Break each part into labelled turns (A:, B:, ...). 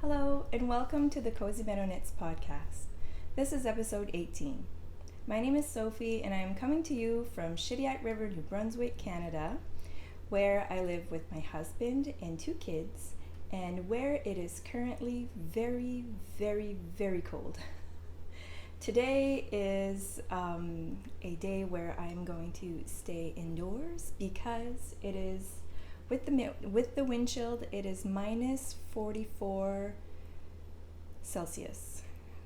A: Hello, and welcome to the Cozy Meadow Knits Podcast. This is episode 18. My name is Sophie, and I am coming to you from Shediac River, New Brunswick, Canada, where I live with my husband and 2 kids, and where it is currently very, very, very cold. Today is a day where I'm going to stay indoors because it is with the wind chill, it is minus 44 Celsius,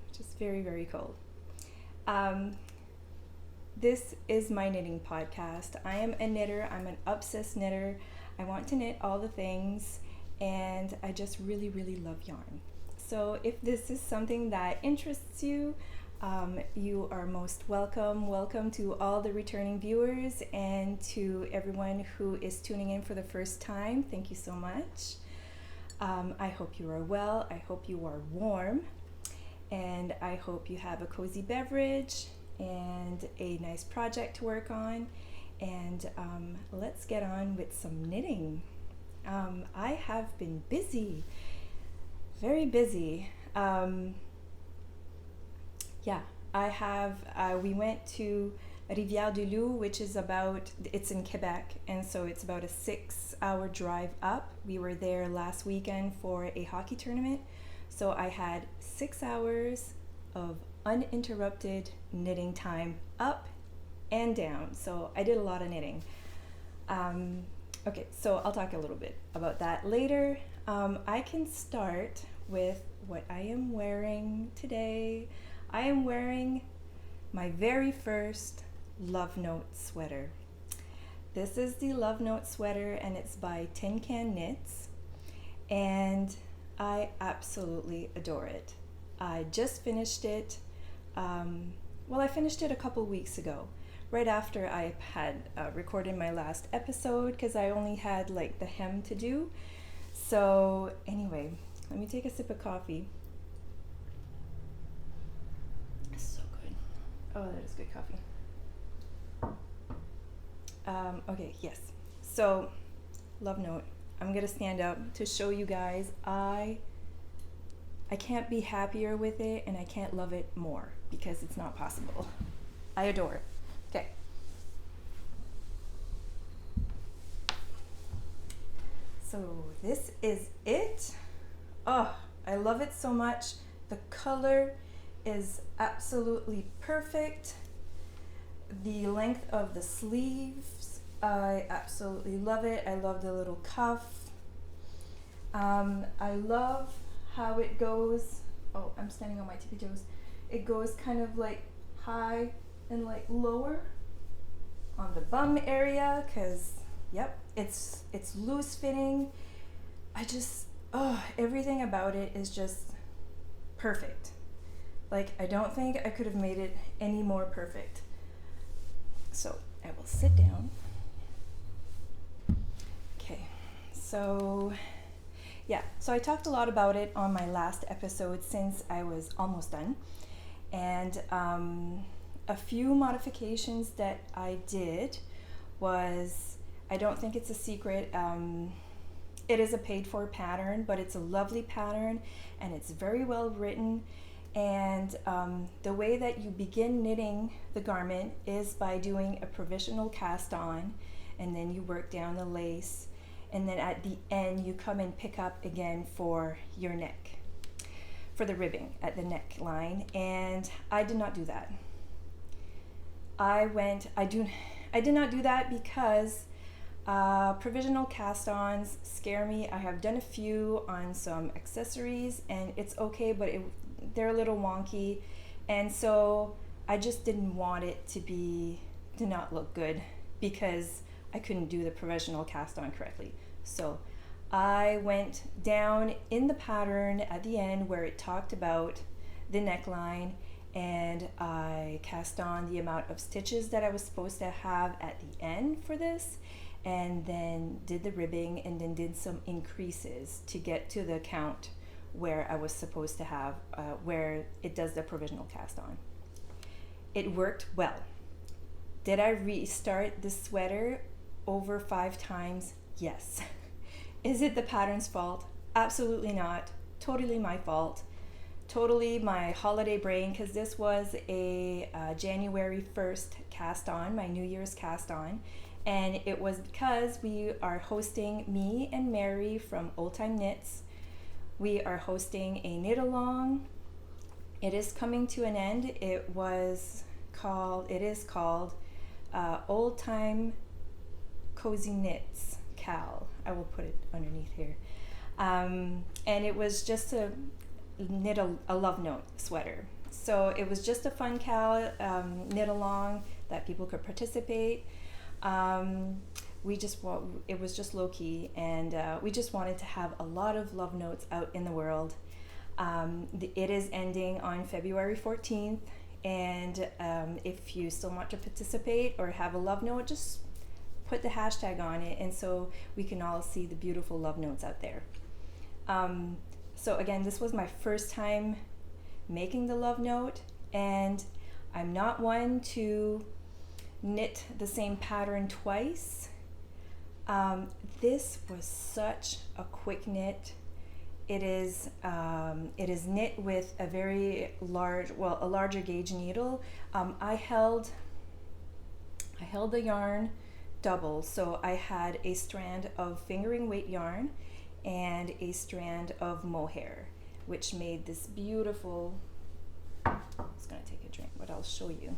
A: which is very, very cold. This is my knitting podcast. I am a knitter. I'm an obsessed knitter. I want to knit all the things, and I just really, really love yarn. So if this is something that interests you, you are most welcome. Welcome to all the returning viewers and to everyone who is tuning in for the first time. Thank you so much. I hope you are well. I hope you are warm. And I hope you have a cozy beverage and a nice project to work on. And let's get on with some knitting. I have been busy, very busy. We went to Rivière-du-Loup, which is it's in Quebec, and so it's about a 6-hour drive up. We were there last weekend for a hockey tournament, so I had 6 hours of uninterrupted knitting time up and down, so I did a lot of knitting. Okay, so I'll talk a little bit about that later. I can start with what I am wearing today. I am wearing my very first Love Note sweater. This is the Love Note sweater, and it's by Tincanknits, and I absolutely adore it. I just finished it. I finished it a couple weeks ago, right after I had recorded my last episode, because I only had like the hem to do. So anyway, let me take a sip of coffee. Oh, that is good coffee. Okay, yes. So, Love Note. I'm gonna stand up to show you guys. I can't be happier with it, and I can't love it more because it's not possible. I adore it. Okay. So this is it. Oh, I love it so much. The color is absolutely perfect. The length of the sleeves, I absolutely love it. I love the little cuff. I love how it goes. Oh, I'm standing on my tippy toes. It goes kind of like high and like lower on the bum area, because yep, it's loose fitting. Everything about it is just perfect. Like, I don't think I could have made it any more perfect. So I will sit down. Okay, so I talked a lot about it on my last episode since I was almost done. And a few modifications that I did was, I don't think it's a secret, it is a paid for pattern, but it's a lovely pattern and it's very well written. And the way that you begin knitting the garment is by doing a provisional cast on, and then you work down the lace, and then at the end you come and pick up again for your neck, for the ribbing at the neckline. And I did not do that. I did not do that because provisional cast-ons scare me. I have done a few on some accessories, and it's okay, but they're a little wonky, and so I just didn't want it to not look good because I couldn't do the provisional cast on correctly. So I went down in the pattern at the end where it talked about the neckline, and I cast on the amount of stitches that I was supposed to have at the end for this, and then did the ribbing, and then did some increases to get to the count where I was supposed to have, where it does the provisional cast on. It worked well. Did I restart the sweater over 5 times? Yes. Is it the pattern's fault? Absolutely not. totally my fault. Totally my holiday brain, because this was a January 1st cast on, my New Year's cast on. And it was because we are hosting, me and Mary from Olde Thyme Knits, we are hosting a knit along. It is coming to an end. It is called Olde Thyme Knits Cal. I will put it underneath here. And it was just to knit a love note sweater. So it was just a fun cal knit along that people could participate. It was just low key, and we just wanted to have a lot of love notes out in the world. It is ending on February 14th, and if you still want to participate or have a love note, just put the hashtag on it, and so we can all see the beautiful love notes out there. So again, this was my first time making the love note, and I'm not one to knit the same pattern twice. This was such a quick knit. It is knit with a very a larger gauge needle. I held the yarn double, so I had a strand of fingering weight yarn and a strand of mohair, which made this beautiful, I'm just gonna take a drink, but I'll show you.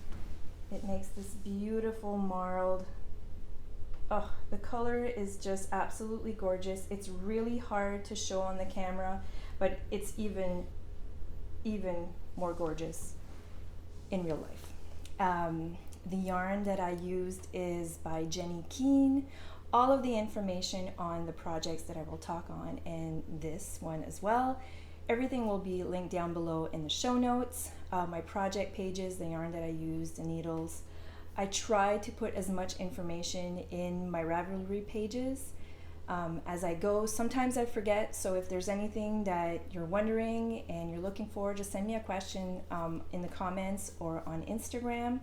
A: It makes this beautiful marled, oh, the color is just absolutely gorgeous. It's really hard to show on the camera, but it's even more gorgeous in real life. The yarn that I used is by Jenny Keene. All of the information on the projects that I will talk on, and this one as well, everything will be linked down below in the show notes. My project pages, the yarn that I used, the needles. I try to put as much information in my Ravelry pages as I go. Sometimes I forget, so if there's anything that you're wondering and you're looking for, just send me a question in the comments or on Instagram,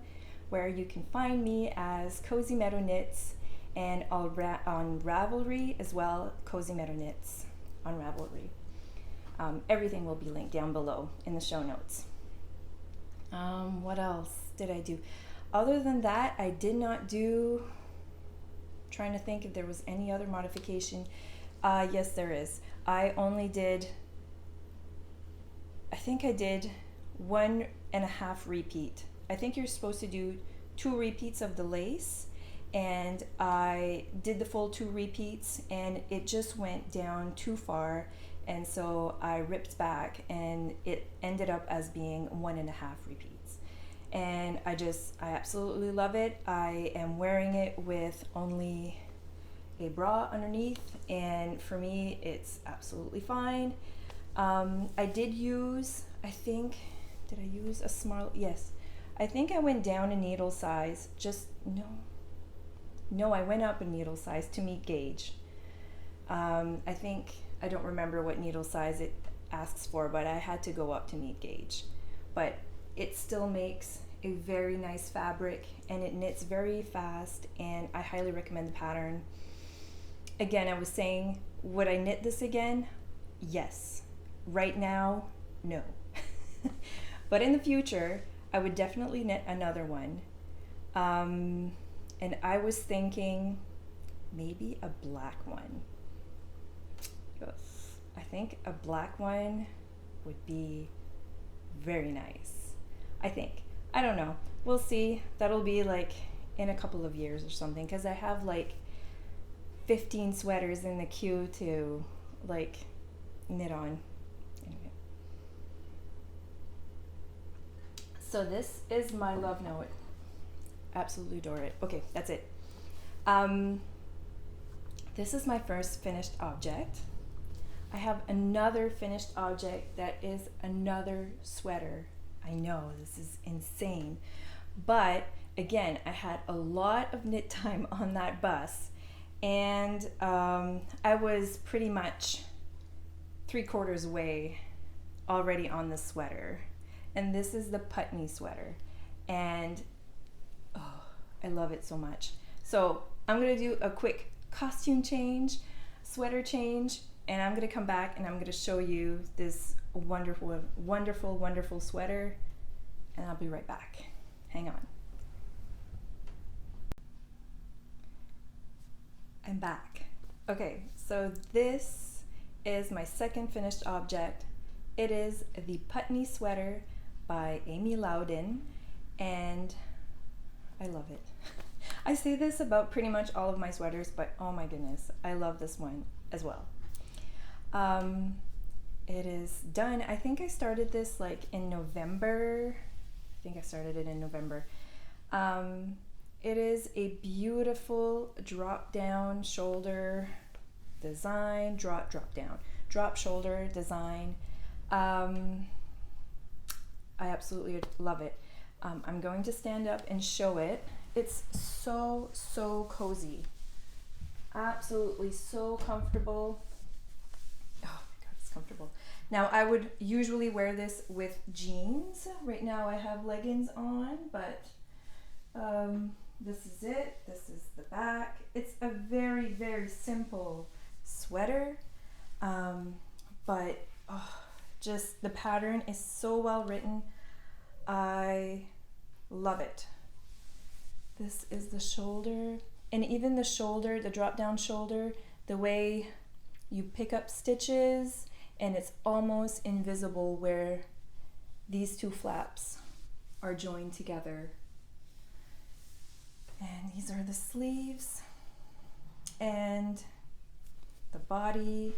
A: where you can find me as Cozy Meadow Knits, and on Ravelry as well, Cozy Meadow Knits on Ravelry. Everything will be linked down below in the show notes. What else did I do? Other than that, I did not do, trying to think if there was any other modification. Yes, there is. I think I did 1.5 repeat. I think you're supposed to do 2 repeats of the lace, and I did the full 2 repeats, and it just went down too far, and so I ripped back, and it ended up as being 1.5 repeats. And I absolutely love it. I am wearing it with only a bra underneath, and for me it's absolutely fine. I did use, did I use a small, yes, I think I went down a needle size, no, I went up a needle size to meet gauge. I don't remember what needle size it asks for, but I had to go up to meet gauge. But it still makes a very nice fabric, and it knits very fast, and I highly recommend the pattern. Again, I was saying, would I knit this again? Yes. Right now, no. But in the future, I would definitely knit another one. And I was thinking maybe a black one. Yes. I think a black one would be very nice. I don't know. We'll see. That'll be like in a couple of years or something, because I have like 15 sweaters in the queue to like knit on. Anyway. So this is my love note. Absolutely adore it. Okay, that's it. This is my first finished object. I have another finished object that is another sweater. I know, this is insane. But again, I had a lot of knit time on that bus, and I was pretty much 3/4 way already on the sweater. And this is the Putney sweater. And oh, I love it so much. So I'm gonna do a quick costume change, sweater change, and I'm gonna come back and I'm gonna show you this wonderful, wonderful, wonderful sweater, and I'll be right back. Hang on. I'm back. Okay, so this is my second finished object. It is the Putney sweater by Amy Lowden, and I love it. I say this about pretty much all of my sweaters, but oh my goodness, I love this one as well. It is done. I think I started this like in November. I think I started it in November. It is a beautiful drop down shoulder design, drop shoulder design. I absolutely love it. I'm going to stand up and show it. It's so cozy. Absolutely so comfortable. Oh my God, it's comfortable. Now I would usually wear this with jeans. Right now I have leggings on, but this is it. This is the back. It's a very, very simple sweater, but just the pattern is so well written. I love it. This is the shoulder, and even the shoulder, the drop down shoulder, the way you pick up stitches, and it's almost invisible where these two flaps are joined together. And these are the sleeves and the body.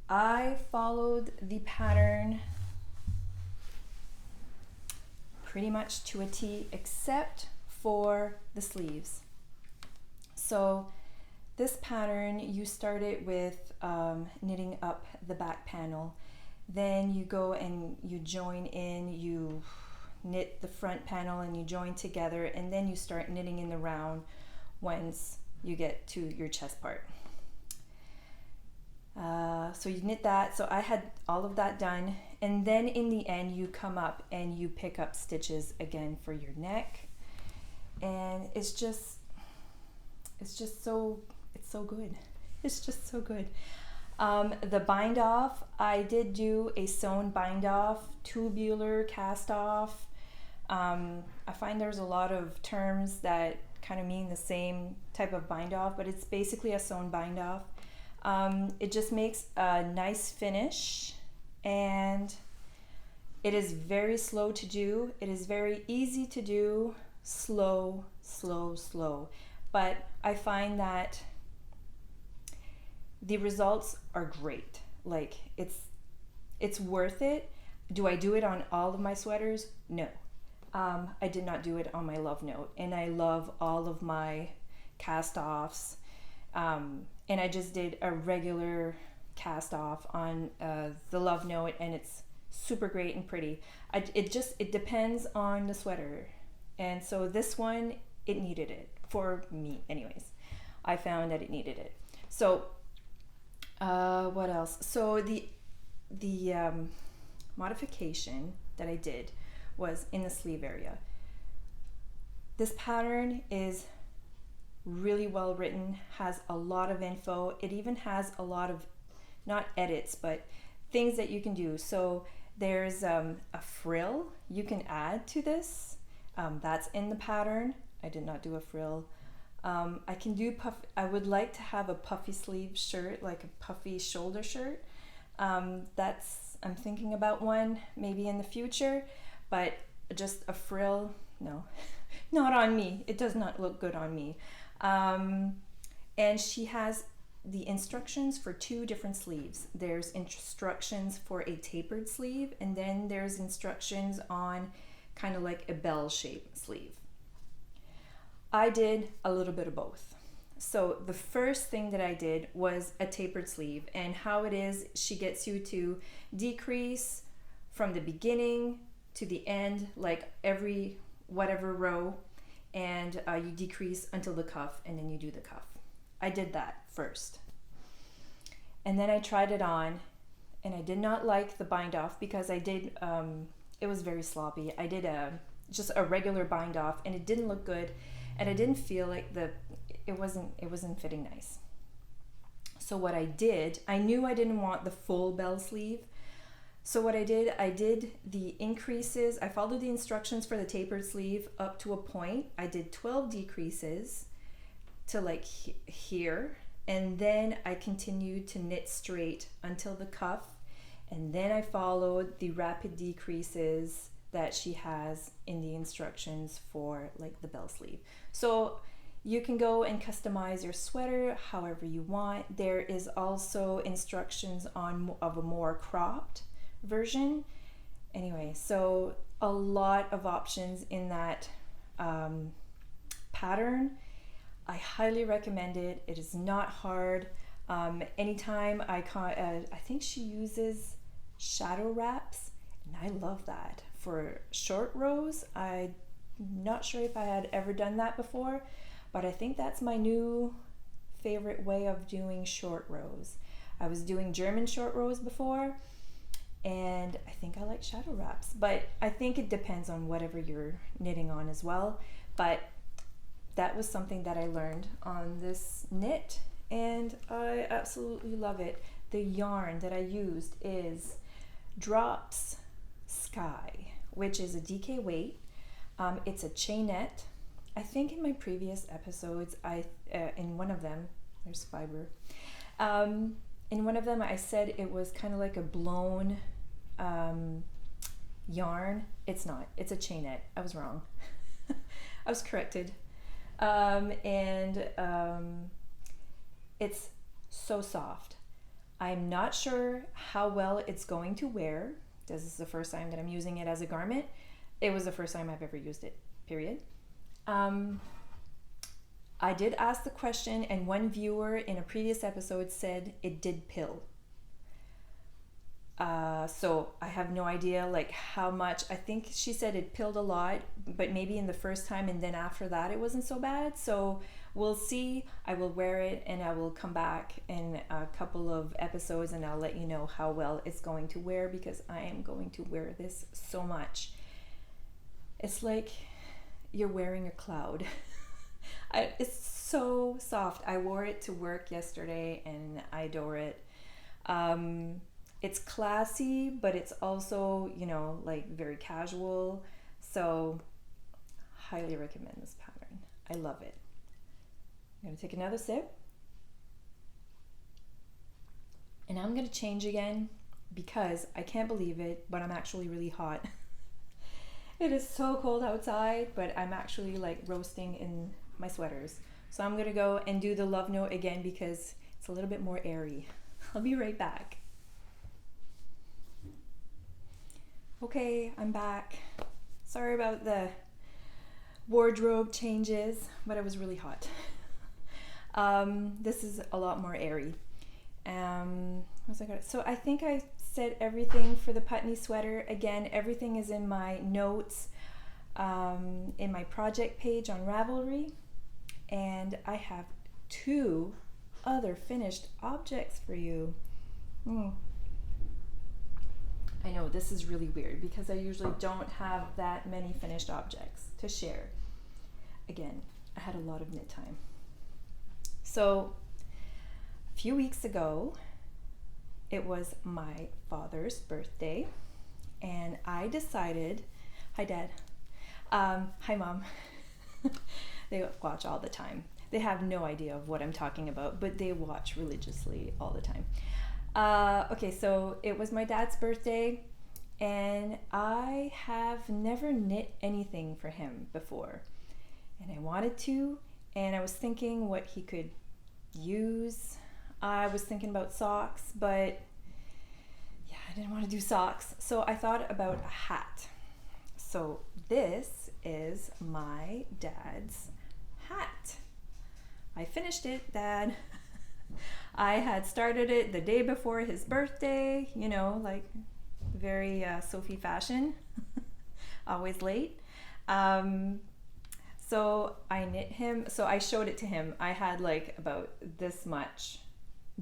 A: I followed the pattern pretty much to a T, except for the sleeves. So this pattern, you start it with knitting up the back panel, then you go and you join in, you knit the front panel and you join together, and then you start knitting in the round once you get to your chest part. So you knit that. So I had all of that done, and then in the end you come up and you pick up stitches again for your neck, and it's so good. It's just so good. The bind off, I did do a sewn bind off, tubular cast off. I find there's a lot of terms that kind of mean the same type of bind off, but it's basically a sewn bind off. It just makes a nice finish, and it is very slow to do. It is very easy to do, slow. But I find that the results are great. Like, it's worth it. Do I do it on all of my sweaters? No. I did not do it on my Love Note, and I love all of my cast offs. And I just did a regular cast off on the Love Note, and it's super great and pretty. It depends on the sweater, and so this one, it needed it for me anyways. I found that it needed it. So what else? So the modification that I did was in the sleeve area. This pattern is really well written, has a lot of info. It even has a lot of, not edits, but things that you can do. So there's a frill you can add to this. That's in the pattern. I did not do a frill. I can do I would like to have a puffy sleeve shirt, like a puffy shoulder shirt. I'm thinking about one maybe in the future, but just a frill, no, not on me. It does not look good on me. And she has the instructions for two different sleeves. There's instructions for a tapered sleeve, and then there's instructions on kind of like a bell-shaped sleeve. I did a little bit of both. So the first thing that I did was a tapered sleeve, and how it is, she gets you to decrease from the beginning to the end, like every whatever row, and you decrease until the cuff, and then you do the cuff. I did that first. And then I tried it on, and I did not like the bind off because I did, it was very sloppy. I did just a regular bind off, and it didn't look good, and I didn't feel like it wasn't fitting nice. So what I did, I knew I didn't want the full bell sleeve. So what I did the increases, I followed the instructions for the tapered sleeve up to a point. I did 12 decreases to like here, and then I continued to knit straight until the cuff, and then I followed the rapid decreases that she has in the instructions for like the bell sleeve. So you can go and customize your sweater however you want. There is also instructions of a more cropped version. Anyway, so a lot of options in that pattern. I highly recommend it. It is not hard. Anytime I think she uses shadow wraps, and I love that for short rows. I'm not sure if I had ever done that before, but I think that's my new favorite way of doing short rows. I was doing German short rows before, and I think I like shadow wraps, but I think it depends on whatever you're knitting on as well. But that was something that I learned on this knit, and I absolutely love it. The yarn that I used is Drops Sky, which is a DK weight. It's a chainette. I think in my previous episodes, in one of them, there's fiber. In one of them, I said it was kind of like a blown yarn. It's not. It's a chainette. I was wrong. I was corrected. It's so soft. I'm not sure how well it's going to wear. This is the first time that I'm using it as a garment. It was the first time I've ever used it, period. I did ask the question, and one viewer in a previous episode said it did pill. So I have no idea like how much. I think she said it pilled a lot, but maybe in the first time, and then after that it wasn't so bad. So we'll see. I will wear it, and I will come back in a couple of episodes, and I'll let you know how well it's going to wear, because I am going to wear this so much. It's like you're wearing a cloud. It's so soft. I wore it to work yesterday, and I adore it. It's classy, but it's also, like very casual. So highly recommend this pattern. I love it. I'm going to take another sip. And I'm going to change again, because I can't believe it, but I'm actually really hot. It is so cold outside, but I'm actually like roasting in my sweaters. So I'm going to go and do the love note again, because it's a little bit more airy. I'll be right back. Okay, I'm back. Sorry about the wardrobe changes, but it was really hot. This is a lot more airy. So I think I said everything for the Putney sweater. Again, everything is in my notes in my project page on Ravelry. And I have 2 other finished objects for you. I know this is really weird, because I usually don't have that many finished objects to share. Again, I had a lot of knit time. So a few weeks ago, it was my father's birthday, and I decided, hi Dad, hi Mom, they watch all the time. They have no idea of what I'm talking about, but they watch religiously all the time. Okay, so it was my dad's birthday, and I have never knit anything for him before, and I wanted to, and I was thinking what he could use. I was thinking about socks, but yeah, I didn't want to do socks, so I thought about a hat. So this is my dad's hat. I finished it, Dad. I had started it the day before his birthday, like very Sophie fashion, always late. So I knit him, so I showed it to him. I had like about this much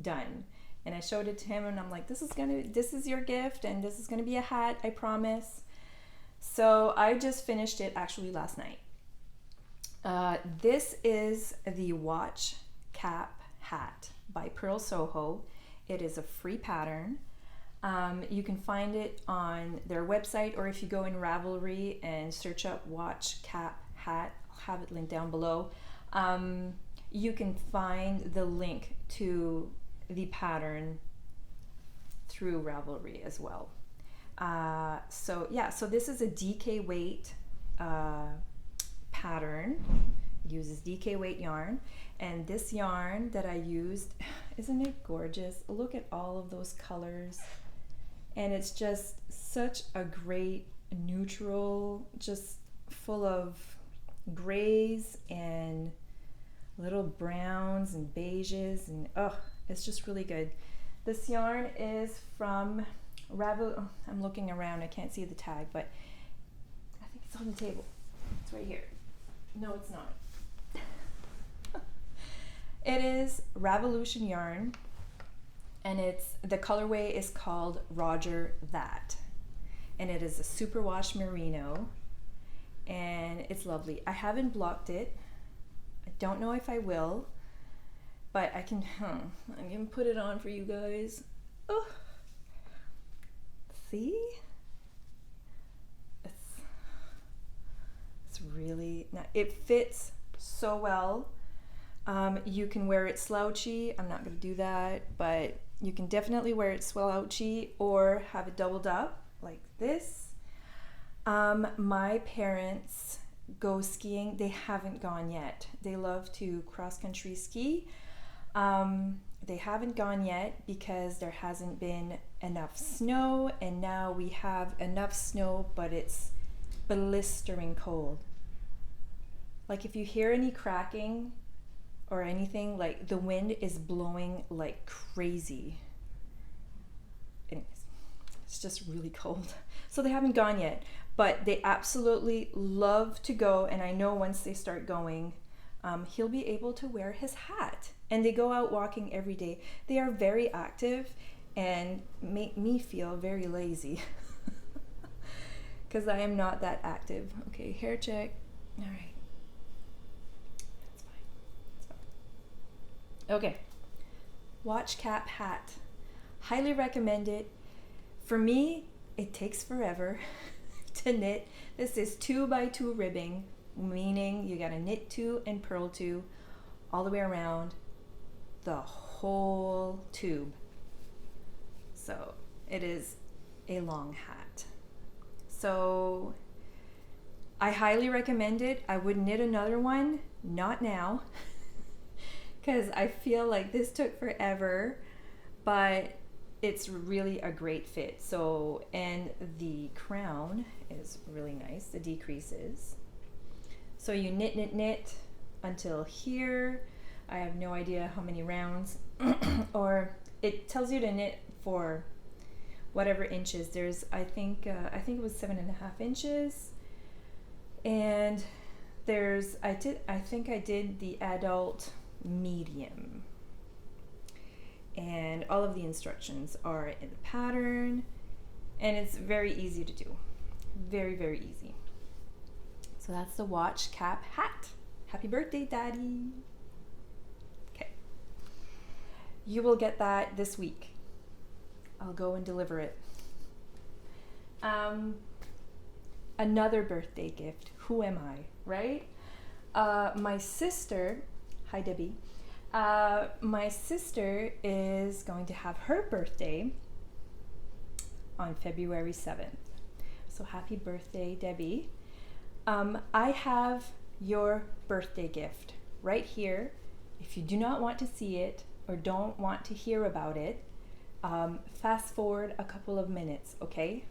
A: done, and I showed it to him, and I'm like, this is your gift, and this is gonna be a hat, I promise. So I just finished it actually last night. This is the watch cap Hat by Purl Soho. It is a free pattern. You can find it on their website, or if you go in Ravelry and search up Watch Cap Hat, I'll have it linked down below. You can find the link to the pattern through Ravelry as well. So this is a DK weight pattern. It uses DK weight yarn, and this yarn that I used, isn't it gorgeous? Look at all of those colors, and it's just such a great neutral, just full of grays and little browns and beiges, and it's just really good. This yarn is from I'm looking around, I can't see the tag, but I think it's on the table. It's right here. No, it's not. It is Ravolution yarn, and the colorway is called Roger That, and it is a superwash merino, and it's lovely. I haven't blocked it. I don't know if I will, but I can. I'm gonna put it on for you guys. Oh. See? It's really not, it fits so well. You can wear it slouchy. I'm not going to do that, but you can definitely wear it slouchy or have it doubled up like this. My parents go skiing. They haven't gone yet. They love to cross-country ski. They haven't gone yet because there hasn't been enough snow, and now we have enough snow, but it's blistering cold. Like if you hear any cracking or anything, like the wind is blowing like crazy. Anyways, it's just really cold. So they haven't gone yet, but they absolutely love to go, and I know once they start going, he'll be able to wear his hat. And they go out walking every day. They are very active and make me feel very lazy because I am not that active. Okay, hair check. All right. That's fine. That's fine. Okay. Watch Cap Hat. Highly recommend it. For me, it takes forever to knit. This is 2x2 ribbing, meaning you gotta knit 2 and purl 2 all the way around the whole tube. So it is a long hat. So I highly recommend it. I would knit another one, not now, because I feel like this took forever, but it's really a great fit. So, and the crown is really nice, the decreases. So you knit, knit, knit until here. I have no idea how many rounds, or it tells you to knit for whatever inches. There's, I think it was 7.5 inches, and there's, I think I did the adult medium, and all of the instructions are in the pattern, and it's very easy to do, very, very easy. So that's the Watch Cap Hat. Happy birthday, Daddy. You will get that this week. I'll go and deliver it. Another birthday gift. Who am I, right? My sister, hi Debbie. My sister is going to have her birthday on February 7th. So happy birthday, Debbie. I have your birthday gift right here. If you do not want to see it, or don't want to hear about it, fast forward a couple of minutes, okay?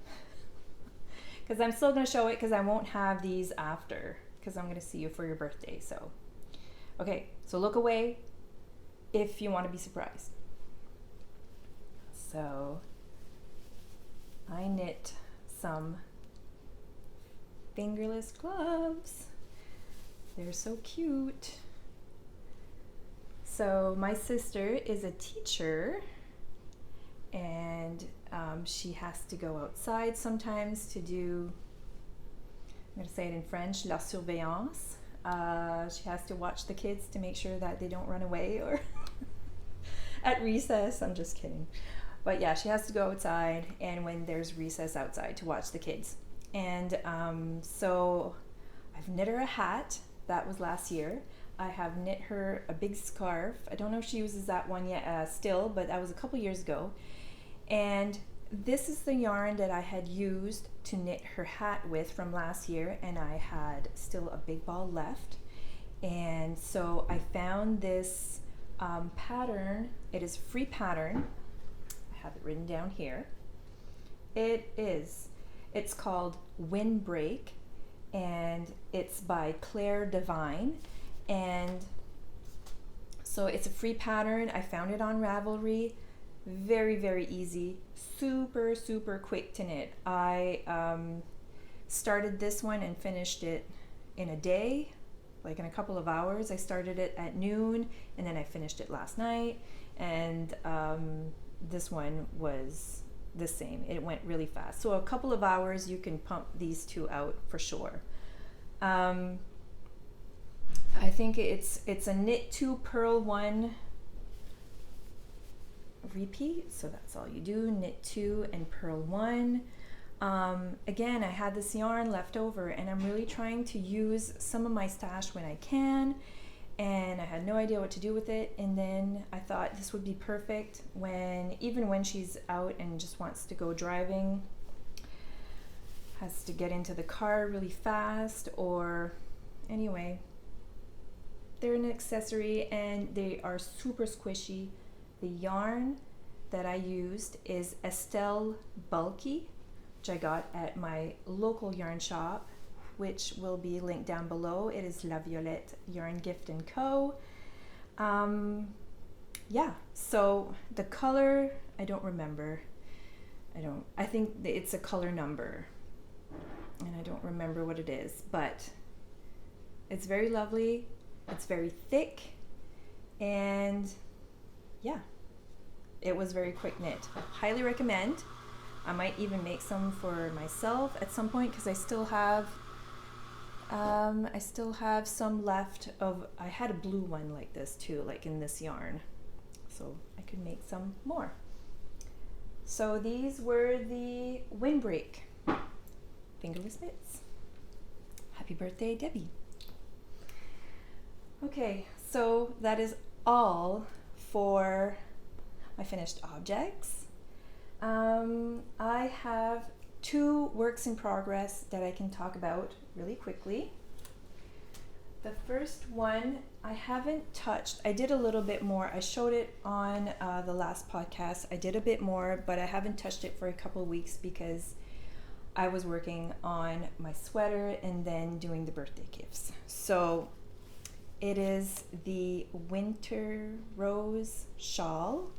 A: Because I'm still going to show it, because I won't have these after, because I'm going to see you for your birthday. So, okay, so look away if you want to be surprised. So, I knit some fingerless gloves. They're so cute. So my sister is a teacher, and she has to go outside sometimes to do, I'm going to say it in French, la surveillance. She has to watch the kids to make sure that they don't run away or at recess. I'm just kidding. But yeah, she has to go outside, and when there's recess outside, to watch the kids. And so I've knit her a hat. That was last year. I have knit her a big scarf. I don't know if she uses that one yet still, but that was a couple years ago. And this is the yarn that I had used to knit her hat with from last year, and I had still a big ball left. And so I found this pattern. It is a free pattern. I have it written down here. It's called Windbreak, and it's by Claire Devine. And so it's a free pattern. I found it on Ravelry. Very, very easy. Super, super quick to knit. I started this one and finished it in a day, like in a couple of hours. I started it at noon, and then I finished it last night. And this one was the same. It went really fast. So a couple of hours, you can pump these two out for sure. I think it's a knit 2, purl 1 repeat. So that's all you do, knit 2 and purl 1. Again, I had this yarn left over, and I'm really trying to use some of my stash when I can, and I had no idea what to do with it. And then I thought this would be perfect even when she's out and just wants to go driving, has to get into the car really fast, or anyway, they're an accessory and they are super squishy. The yarn that I used is Estelle Bulky, which I got at my local yarn shop, which will be linked down below. It is La Violette Yarn Gift & Co. Yeah, so the color, I don't remember. I think it's a color number, and I don't remember what it is, but it's very lovely. It's very thick, and yeah, it was very quick knit. Highly recommend. I might even make some for myself at some point, because I still have some left of. I had a blue one like this too, like in this yarn, so I could make some more. So these were the Windbreak Fingerless Mitts. Happy birthday, Debbie. Okay, so that is all for my finished objects. I have 2 works in progress that I can talk about really quickly. The first one I haven't touched. I did a little bit more. I showed it on the last podcast. I did a bit more, but I haven't touched it for a couple of weeks because I was working on my sweater and then doing the birthday gifts. So it is the Winter Rose Shawl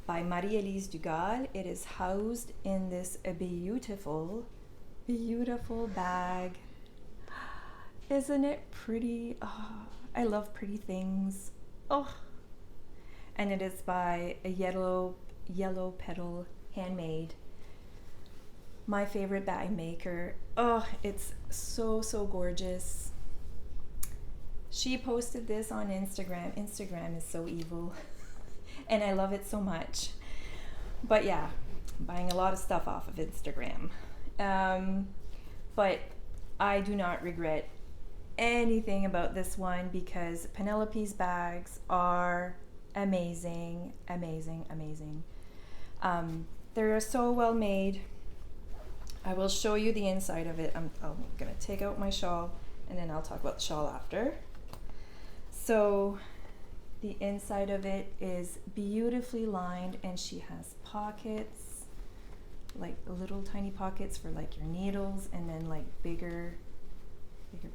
A: by Marie-Elyse Dugal. It is housed in this beautiful, beautiful bag. Isn't it pretty? Oh, I love pretty things. Oh, and it is by a yellow petal handmade. My favorite bag maker. Oh, it's so gorgeous. She posted this on Instagram. Instagram is so evil. And I love it so much. But yeah, I'm buying a lot of stuff off of Instagram. But I do not regret anything about this one, because Penelope's bags are amazing. They're so well made. I will show you the inside of it. I'm gonna take out my shawl, and then I'll talk about the shawl after. So the inside of it is beautifully lined, and she has pockets, like little tiny pockets for like your needles, and then like bigger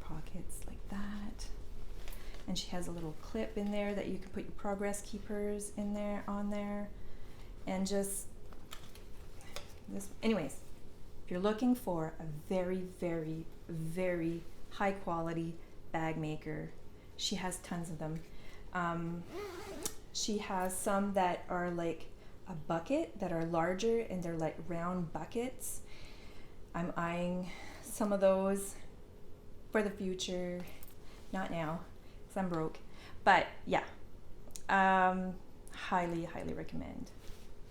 A: pockets like that. And she has a little clip in there that you can put your progress keepers in there, on there, and just this. Anyways, if you're looking for a very high quality bag maker, she has tons of them. She has some that are like a bucket, that are larger, and they're like round buckets. I'm eyeing some of those for the future, not now because I'm broke, but yeah, highly, highly recommend.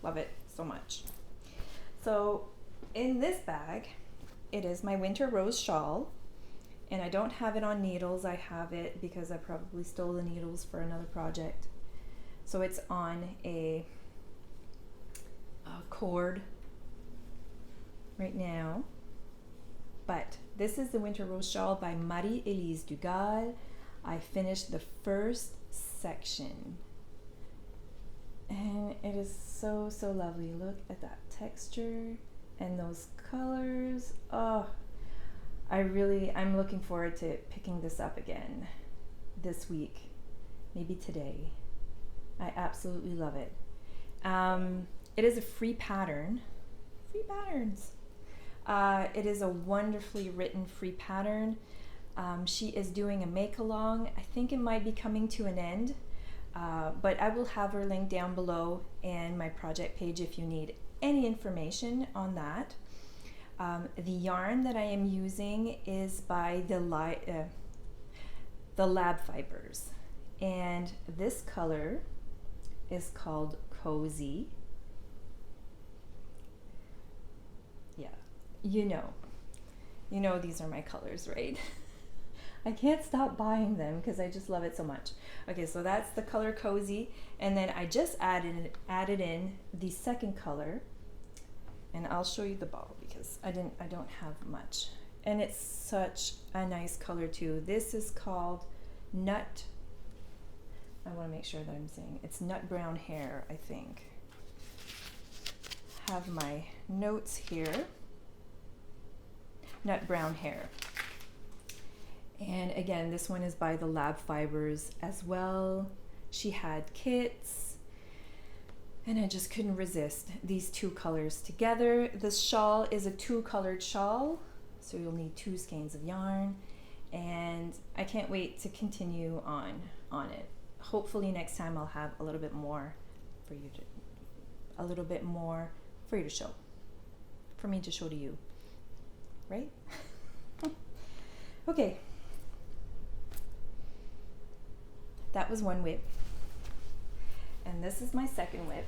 A: Love it so much. So in this bag, it is my winter rose shawl, and I don't have it on needles. I have it because I probably stole the needles for another project. So it's on a cord right now. But this is the winter rose shawl by Marie-Elyse Dugal. I finished the first section. And it is so, so lovely. Look at that texture and those colors. Oh, I'm looking forward to picking this up again this week, maybe today. I absolutely love it. It is a free pattern. Free patterns. It is a wonderfully written free pattern. She is doing a make along. I think it might be coming to an end, but I will have her link down below and my project page if you need any information on that. The yarn that I am using is by the Lab Fibers, and this color is called Cozy. Yeah, you know these are my colors, right? I can't stop buying them because I just love it so much. Okay, so that's the color Cozy, and then I just added in the second color, and I'll show you the bottle because I don't have much, and it's such a nice color too. This is called Nut. I want to make sure that I'm saying it's Nut Brown Hair, I think. Have my notes here. Nut Brown Hair. And again, this one is by the Lab Fibers as well. She had kits, and I just couldn't resist these two colors together. This shawl is a two-colored shawl, so you'll need 2 skeins of yarn, and I can't wait to continue on it. Hopefully next time I'll have a little bit more for you to show, for me to show to you, right? Okay. That was one whip. And this is my second whip.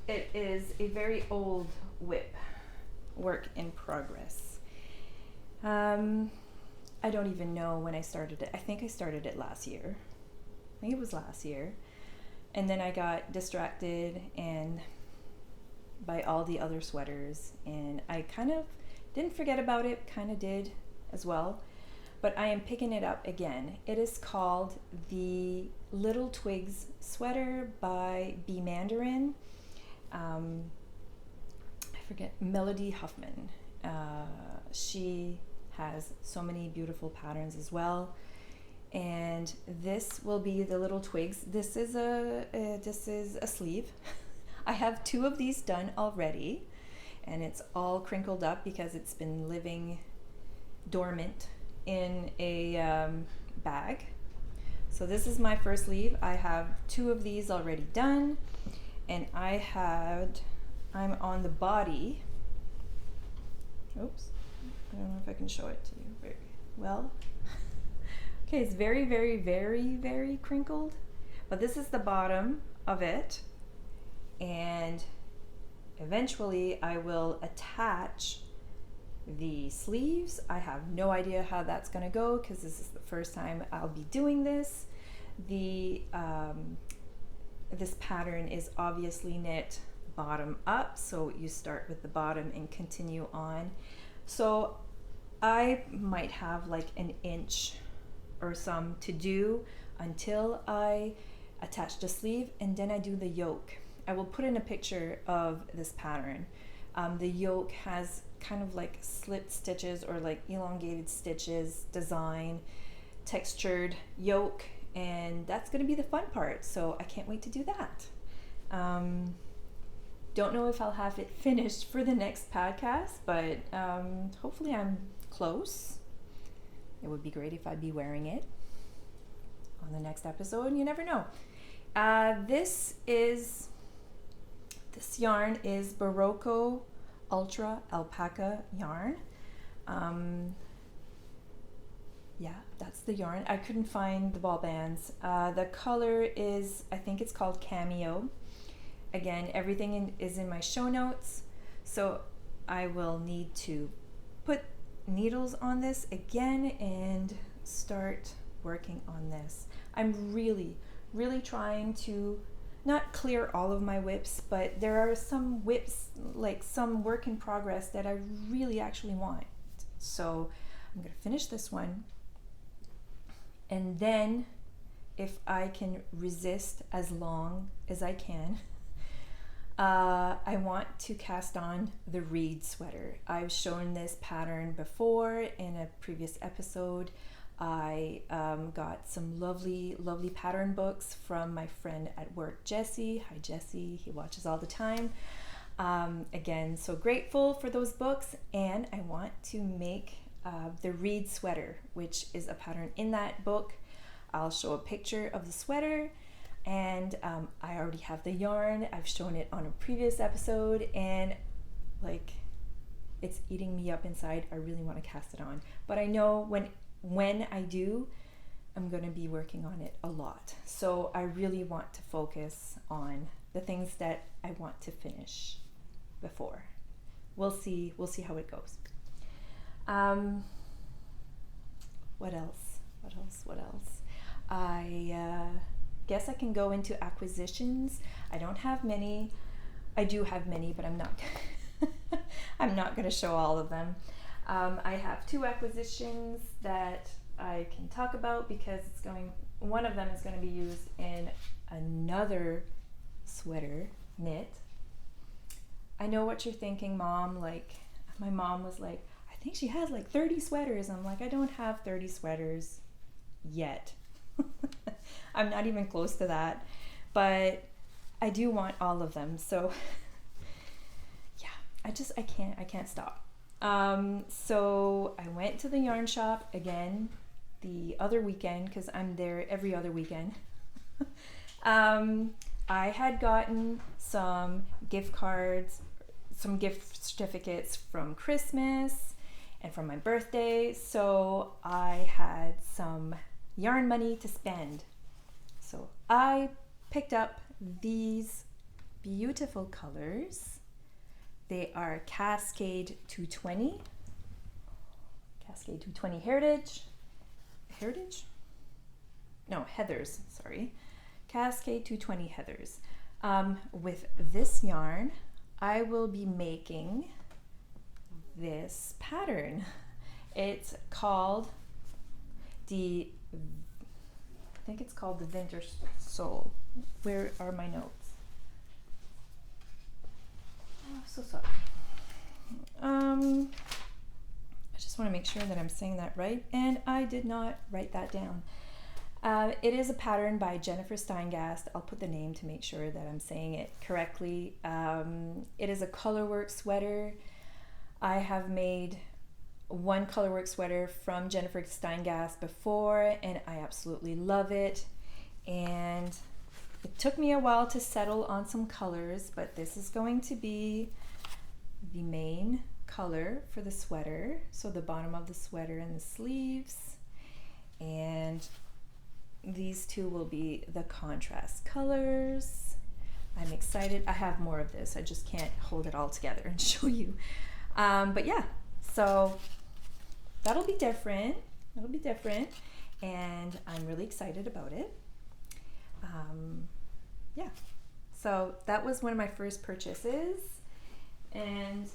A: It is a very old whip, work in progress. I don't even know when I started it. I think I started it last year. I think it was last year. And then I got distracted and by all the other sweaters, and I kind of didn't forget about it, kind of did as well. But I am picking it up again. It is called the Little Twigs sweater by Bee Mandarin. I forget, Melody Hoffmann. She has so many beautiful patterns as well. And this will be the Little Twigs. This is a sleeve. I have 2 of these done already, and it's all crinkled up because it's been living dormant in a bag. So this is my first sleeve. I have 2 of these already done, and I'm on the body. Oops, I don't know if I can show it to you very well. Okay, it's very, very, very, very crinkled, but this is the bottom of it, and eventually I will attach the sleeves. I have no idea how that's going to go because this is the first time I'll be doing this. This pattern is obviously knit bottom up, so you start with the bottom and continue on. So I might have like an inch or some to do until I attach the sleeve, and then I do the yoke. I will put in a picture of this pattern. The yoke has kind of like slit stitches or like elongated stitches, design, textured yoke, and that's going to be the fun part. So I can't wait to do that. Don't know if I'll have it finished for the next podcast, but hopefully I'm close. It would be great if I'd be wearing it on the next episode. You never know. This yarn is Barocco Ultra Alpaca yarn. yeah, that's the yarn. I couldn't find the ball bands. The color is, I think it's called Cameo. Again, everything is in my show notes, so I will need to put needles on this again and start working on this. I'm really trying to not clear all of my whips, but there are some whips, like some work in progress, that I really actually want. So I'm going to finish this one, and then if I can resist as long as I can, I want to cast on the reed sweater. I've shown this pattern before in a previous episode. I got some lovely pattern books from my friend at work, Jesse. Hi Jesse, he watches all the time. Again, so grateful for those books, and I want to make the reed sweater, which is a pattern in that book. I'll show a picture of the sweater, and I already have the yarn. I've shown it on a previous episode, and like, it's eating me up inside. I really want to cast it on, but I know when I do, I'm going to be working on it a lot. So I really want to focus on the things that I want to finish before. We'll see how it goes. What else? I guess I can go into acquisitions. I don't have many. I do have many, but I'm not going to show all of them. I have 2 acquisitions that I can talk about because one of them is going to be used in another sweater knit. I know what you're thinking, Mom. Like, my mom was like, I think she has like 30 sweaters. I'm like, I don't have 30 sweaters yet. I'm not even close to that, but I do want all of them. So yeah, I can't stop. So I went to the yarn shop again the other weekend because I'm there every other weekend. I had gotten some gift cards, some gift certificates from Christmas and from my birthday, so I had some yarn money to spend. So I picked up these beautiful colors. They are Cascade 220 Heritage? No, Heathers, sorry. Cascade 220 Heathers. With this yarn, I will be making this pattern. It's called I think it's called the Winter Soul. Where are my notes? Oh, so sorry. I just want to make sure that I'm saying that right, and I did not write that down. It is a pattern by Jennifer Steingast. I'll put the name to make sure that I'm saying it correctly. It is a colorwork sweater. I have made one colorwork sweater from Jennifer Steingast before, and I absolutely love it. And it took me a while to settle on some colors, but this is going to be the main color for the sweater. So the bottom of the sweater and the sleeves, and these two will be the contrast colors. I'm excited. I have more of this. I just can't hold it all together and show you. But yeah, so that'll be different. And I'm really excited about it. Yeah, so that was one of my first purchases. And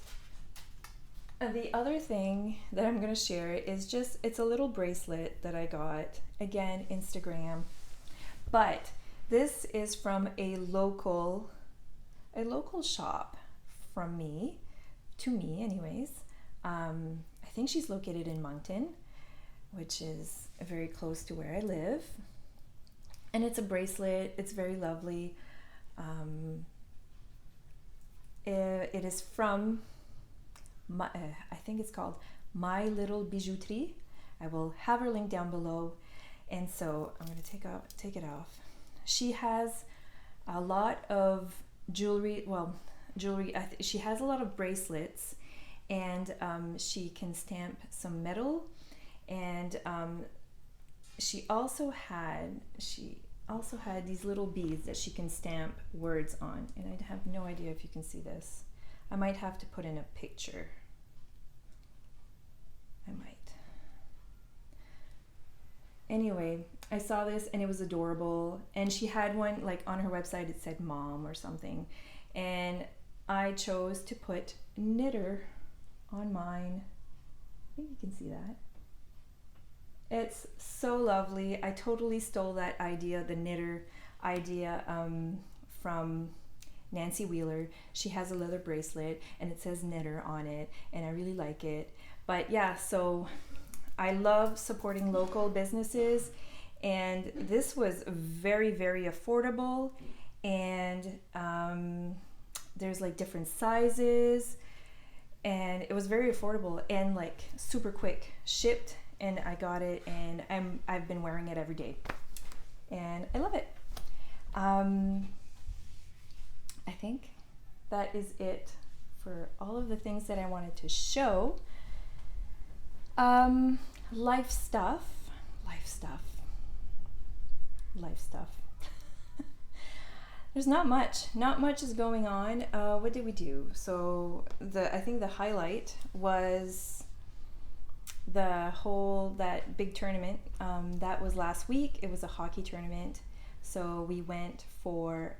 A: the other thing that I'm going to share is it's a little bracelet that I got, again, Instagram, but this is from a local shop from me, to me anyways. I think she's located in Moncton, which is very close to where I live. And it's a bracelet. It's very lovely. It is from, I think it's called My Little Bijouterie. I will have her link down below. And so I'm going to take it off. She has a lot of jewelry. She has a lot of bracelets, and she can stamp some metal and she also had these little beads that she can stamp words on, and I have no idea if you can see this. I might have to put in a picture. I might. Anyway, I saw this and it was adorable, and she had one like on her website, it said mom or something, and I chose to put knitter on mine. I think you can see that. It's so lovely. I totally stole that idea, the knitter idea, from Nancy Wheeler. She has a leather bracelet and it says knitter on it, and I really like it. But yeah, so I love supporting local businesses, and this was very, very affordable, and there's like different sizes, and it was very affordable and like super quick shipped, and I got it, and I've been wearing it every day, and I love it. I think that is it for all of the things that I wanted to show. Life stuff. There's not much is going on. What did we do? So I think the highlight was that big tournament. That was last week. It was a hockey tournament. So we went for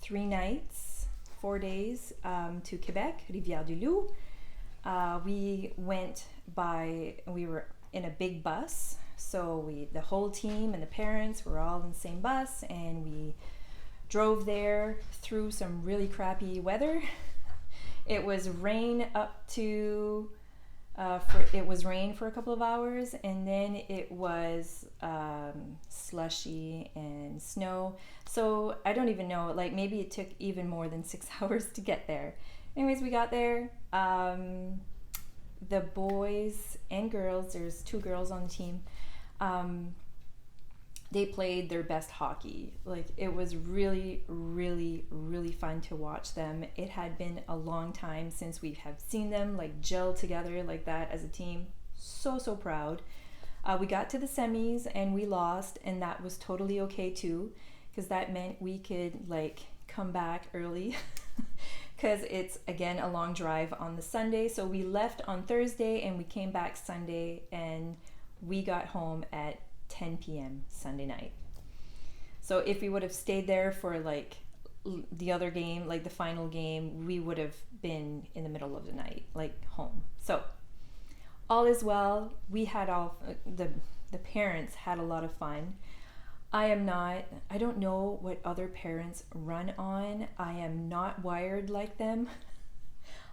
A: 3 nights, 4 days, to Quebec, Rivière-du-Loup. We were in a big bus, so the whole team and the parents were all in the same bus, and we drove there through some really crappy weather. It was rain for a couple of hours, and then it was slushy and snow. So I don't even know, like maybe it took even more than 6 hours to get there. Anyways, we got there. The boys and girls, there's 2 girls on the team, they played their best hockey. Like, it was really, really, really fun to watch them. It had been a long time since we have seen them like gel together like that as a team. So proud. We got to the semis and we lost, and that was totally okay too, because that meant we could like come back early because it's again a long drive on the Sunday. So we left on Thursday and we came back Sunday, and we got home at 10 p.m. Sunday night. So if we would have stayed there for like the other game, like the final game, we would have been in the middle of the night, like home. So all is well. We had the parents had a lot of fun. I don't know what other parents run on. I am not wired like them.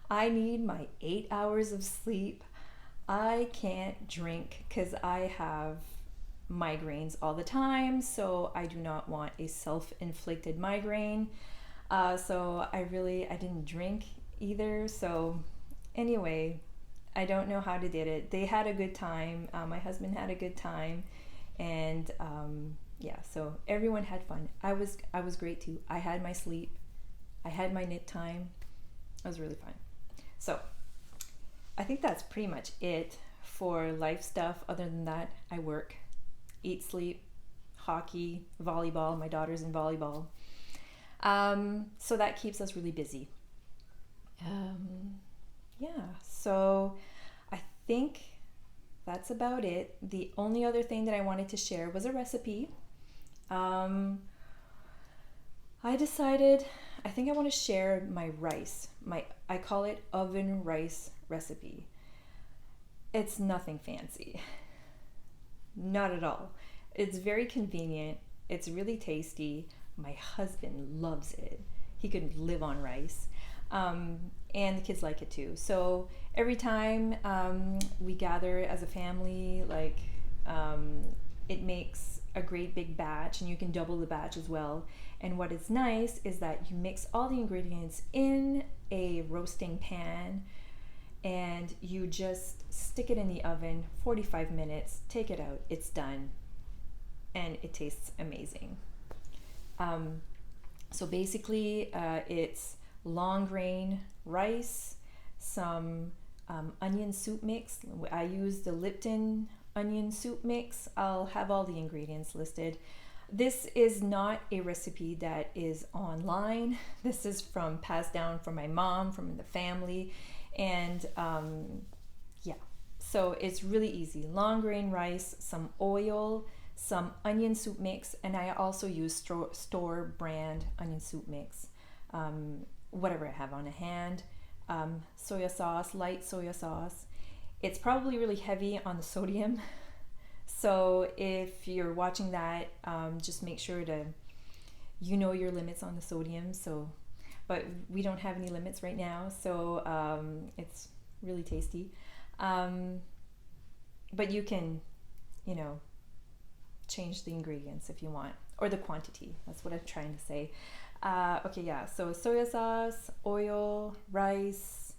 A: I need my 8 hours of sleep. I can't drink because I have migraines all the time, so I do not want a self-inflicted migraine. So I didn't drink either. So anyway, I don't know how they did it. They had a good time. My husband had a good time, and yeah, so everyone had fun. I was great too. I had my sleep. I had my knit time. It was really fun. So I think that's pretty much it for life stuff. Other than that, I work, eat, sleep, hockey, volleyball. My daughter's in volleyball. So that keeps us really busy. Yeah, so I think that's about it. The only other thing that I wanted to share was a recipe. I decided, I think I want to share my rice. I call it oven rice recipe. It's nothing fancy. Not at all. It's very convenient. It's really tasty. My husband loves it. He could live on rice. And the kids like it too. So every time we gather as a family, it makes a great big batch, and you can double the batch as well. And what is nice is that you mix all the ingredients in a roasting pan, and you just stick it in the oven 45 minutes, take it out, it's done, and it tastes amazing. So basically it's long grain rice, some onion soup mix. I use the Lipton Onion Soup mix. I'll have all the ingredients listed. This is not a recipe that is online. This is passed down from my mom, from the family, and yeah, so it's really easy. Long grain rice, some oil, some onion soup mix, and I also use store brand onion soup mix, whatever I have on hand. Soya sauce, light soya sauce. It's probably really heavy on the sodium, so if you're watching that, just make sure to your limits on the sodium. So, but we don't have any limits right now, so it's really tasty. But you can, change the ingredients if you want, or the quantity. That's what I'm trying to say. Okay, yeah. So soya sauce, oil, rice,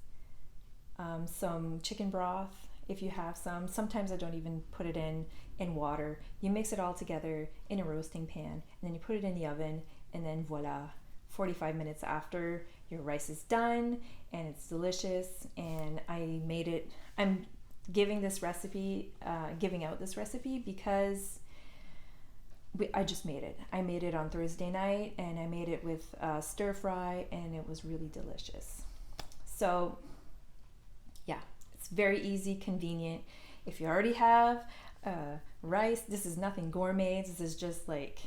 A: some chicken broth if you have some. Sometimes I don't even put it in water. You mix it all together in a roasting pan, and then you put it in the oven, and then voila, 45 minutes after, your rice is done and it's delicious. And I'm giving out this recipe because I just made it. I made it on Thursday night, and I made it with stir fry, and it was really delicious. So yeah, it's very easy, convenient. If you already have rice, this is nothing gourmet. This is just like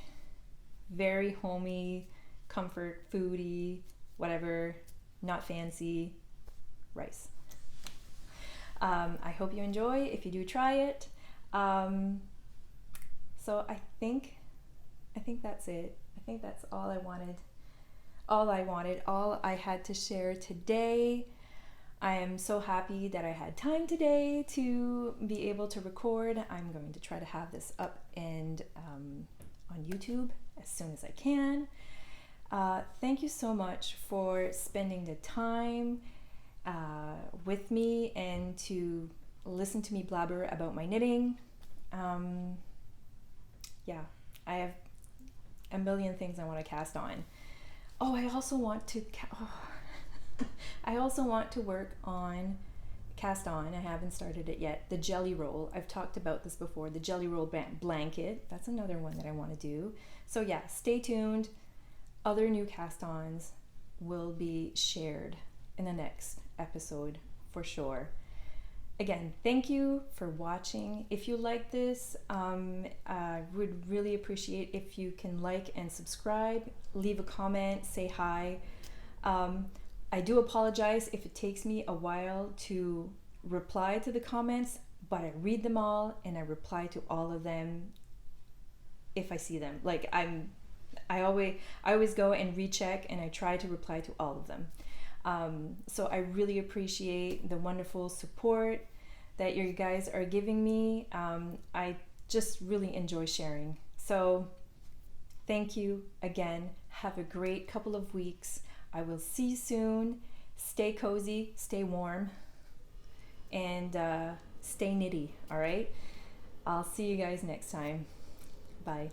A: very homey, comfort foody, whatever, not fancy rice. I hope you enjoy if you do try it. So I think that's it. I think that's all I wanted. All I had to share today. I am so happy that I had time today to be able to record. I'm going to try to have this up and on YouTube as soon as I can. Thank you so much for spending the time with me and to listen to me blabber about my knitting. Yeah, I have a million things I want to cast on. Oh, I also want to work on cast on. I haven't started it yet. The jelly roll. I've talked about this before. The jelly roll blanket. That's another one that I want to do. So yeah, stay tuned. Other new cast-ons will be shared in the next episode for sure. Again, thank you for watching. If you like this, I would really appreciate if you can like and subscribe, leave a comment, say hi. I do apologize if it takes me a while to reply to the comments, but I read them all and I reply to all of them if I see them. Like I always go and recheck, and I try to reply to all of them. So I really appreciate the wonderful support that you guys are giving me. I just really enjoy sharing. So thank you again. Have a great couple of weeks. I will see you soon. Stay cozy, stay warm, and stay knitty, all right? I'll see you guys next time. Bye.